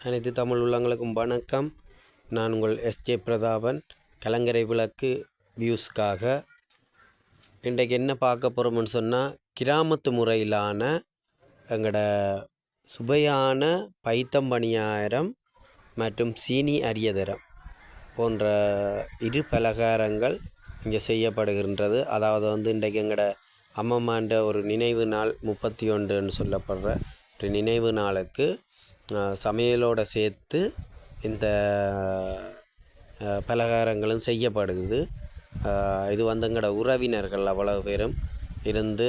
அனைத்து தமிழ் உள்ளங்களுக்கும் வணக்கம். நான் உங்கள் எஸ்ஜே பிரதாபன். கலங்கரை விளக்கு வியூஸ்க்காக இன்றைக்கு என்ன பார்க்க போகிறோம்னு சொன்னால், கிராமத்து முறையிலான எங்களோட சுவையான பைத்தம்பணியாரம் மற்றும் சீனி அரியதரம் போன்ற இரு பலகாரங்கள் இங்கே செய்யப்படுகின்றது. அதாவது இன்றைக்கு எங்களோட அம்மம்மாண்ட ஒரு நினைவு நாள் 31ன்னு சொல்லப்படுற ஒரு நினைவு நாளுக்கு சமையலோடு சேர்த்து இந்த பலகாரங்களும் செய்யப்படுது. இது எங்களோட உறவினர்கள் அவ்வளவு பேரும் இருந்து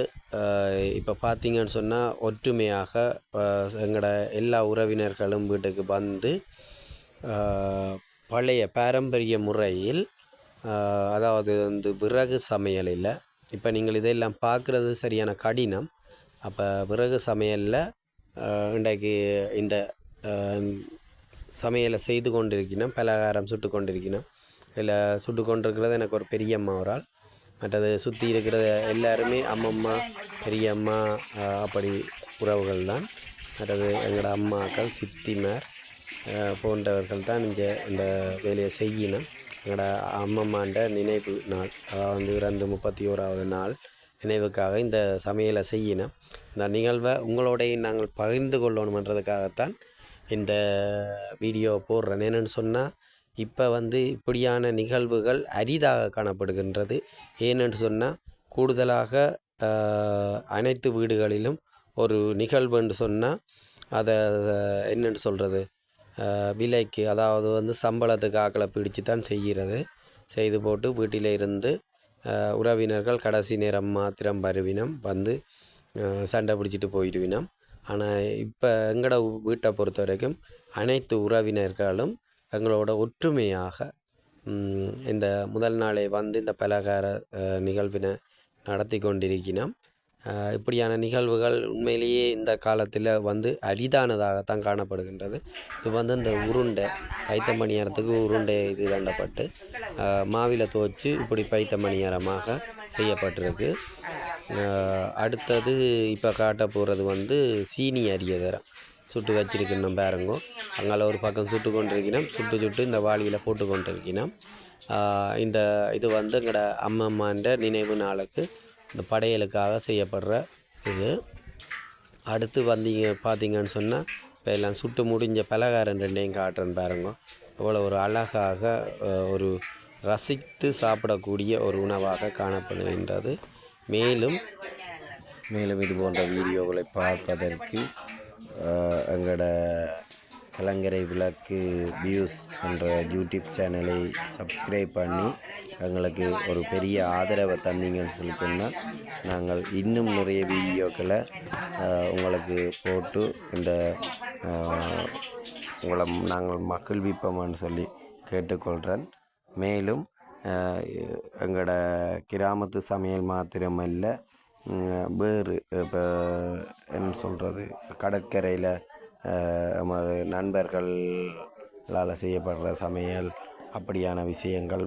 இப்போ பார்த்திங்கன்னு சொன்னால் ஒற்றுமையாக எங்களோட எல்லா உறவினர்களும் வீட்டுக்கு வந்து பழைய பாரம்பரிய முறையில், அதாவது விறகு சமையலில் இப்போ நீங்கள் இதெல்லாம் பார்க்குறது சரியான கடினம். அப்போ விறகு சமையலில் இன்றைக்கு இந்த சமையலை செய்து கொண்டிருக்கணும், பலகாரம் சுட்டு கொண்டிருக்கணும். இதில் சுட்டு கொண்டிருக்கிறது எனக்கு ஒரு பெரியம்மா ஒரு ஆள். மற்றது சுற்றி இருக்கிற எல்லாருமே அம்மம்மா பெரியம்மா அப்படி உறவுகள் தான். மற்றது எங்களோட அம்மாக்கள் சித்திமார் போன்றவர்கள் தான் இங்கே இந்த வேலையை செய்யணும். எங்களோட அம்மம்மாண்ட நினைவு நாள், அதாவது இறந்து 31வது நாள் நினைவுக்காக இந்த சமையலை செய்யணும். இந்த நிகழ்வை உங்களோடைய நாங்கள் பகிர்ந்து கொள்ளணுன்றதுக்காகத்தான் இந்த வீடியோ போடுறேன். என்னென்னு சொன்னால், இப்போ இப்படியான நிகழ்வுகள் அரிதாக காணப்படுகின்றது. ஏனென்று சொன்னால், கூடுதலாக அனைத்து வீடுகளிலும் ஒரு நிகழ்வுன்னு சொன்னால் அதை என்னென்னு சொல்கிறது, விலைக்கு, அதாவது சம்பளத்துக்கு ஆக்களை பிடிச்சி தான் செய்கிறது. செய்து போட்டு வீட்டில் இருந்து உறவினர்கள் கடைசி நேரம் மாத்திரம் வருவினம், சண்டை பிடிச்சிட்டு போயிடுவினம். ஆனால் இப்போ எங்களோட வீட்டை பொறுத்த வரைக்கும் அனைத்து உறவினர்களும் எங்களோட ஒற்றுமையாக இந்த முதல் நாளை இந்த பலகார நிகழ்வினை நடத்தி கொண்டிருக்கிறோம். இப்படியான நிகழ்வுகள் உண்மையிலேயே இந்த காலத்தில் அரிதானதாகத்தான் காணப்படுகின்றது. இது இந்த உருண்டை பைத்தம்பணியாரத்துக்கு உருண்டை இது தண்டப்பட்டு மாவில் துவச்சி இப்படி பைத்தம்பணியாரமாக செய்யப்பட்டிருக்கு. அடுத்தது இப்போ காட்ட போகிறது சீனி அரியதரம் சுட்டு வச்சிருக்கணும் பாருங்க. அங்கால ஒரு பக்கம் சுட்டு கொண்டிருக்கணும், சுட்டு இந்த வாளியில் போட்டு கொண்டிருக்கணும். இந்த இது எங்களோட அம்மம்மாண்ட நினைவு நாளுக்கு இந்த படையலுக்காக செய்யப்படுற இது. அடுத்து பார்த்தீங்கன்னு சொன்னால், இப்போ எல்லாம் சுட்டு முடிஞ்ச பலகாரம் ரெண்டையும் காட்டுறேன்னு பாருங்க. அவ்வளோ ஒரு அழகாக ஒரு ரசித்து சாப்பிடக்கூடிய ஒரு உணவாக காணப்படுகின்றது. மேலும் இது போன்ற வீடியோக்களை பார்ப்பதற்கு எங்களோட கலங்கரை விளக்கு வியூஸ் என்ற யூடியூப் சேனலை சப்ஸ்கிரைப் பண்ணி எங்களுக்கு ஒரு பெரிய ஆதரவை தந்தீங்கன்னு சொல்லி சொன்னால், நாங்கள் இன்னும் நிறைய வீடியோக்களை உங்களுக்கு போட்டு இந்த உங்களை நாங்கள் மகிழ்விப்போம்னு சொல்லி கேட்டுக்கொள்கிறேன். மேலும் எங்களோட கிராமத்து சமையல் மாத்திரமல்ல, வேறு இப்போ என்ன சொல்கிறது, கடற்கரையில் நமது நண்பர்களால் செய்யப்படுற சமையல், அப்படியான விஷயங்கள்,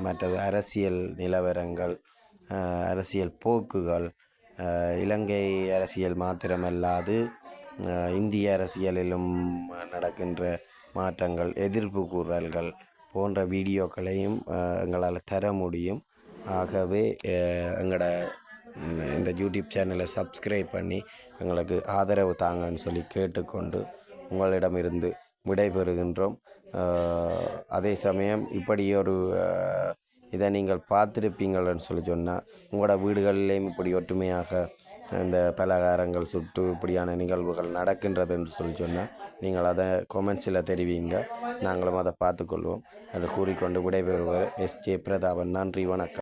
மற்றது அரசியல் நிலவரங்கள், அரசியல் போக்குகள், இலங்கை அரசியல் மாத்திரமல்லாது இந்திய அரசியலிலும் நடக்கின்ற மாற்றங்கள், எதிர்ப்பு கூறல்கள் போன்ற வீடியோக்களையும் எங்களால் தர முடியும். ஆகவே எங்களோட இந்த யூடியூப் சேனலை சப்ஸ்கிரைப் பண்ணி எங்களுக்கு ஆதரவு தாங்கன்னு சொல்லி கேட்டுக்கொண்டு உங்களிடமிருந்து விடைபெறுகின்றோம். அதே சமயம் இப்படி ஒரு இதை நீங்கள் பார்த்துருப்பீங்கள்னு சொல்லி சொன்னால், உங்களோட வீடுகளிலேயும் இப்படி ஒற்றுமையாக இந்த பலகாரங்கள் சுட்டு இப்படியான நிகழ்வுகள் நடக்கின்றதுன்னு சொல்லி சொன்னால், நீங்கள் அதை கொமெண்ட்ஸில் தெரிவிங்க, நாங்களும் அதை பார்த்துக்கொள்வோம் என்று கூறிக்கொண்டு விடைபெறுவர் எஸ்ஜே பிரதாபன். நன்றி, வணக்கம்.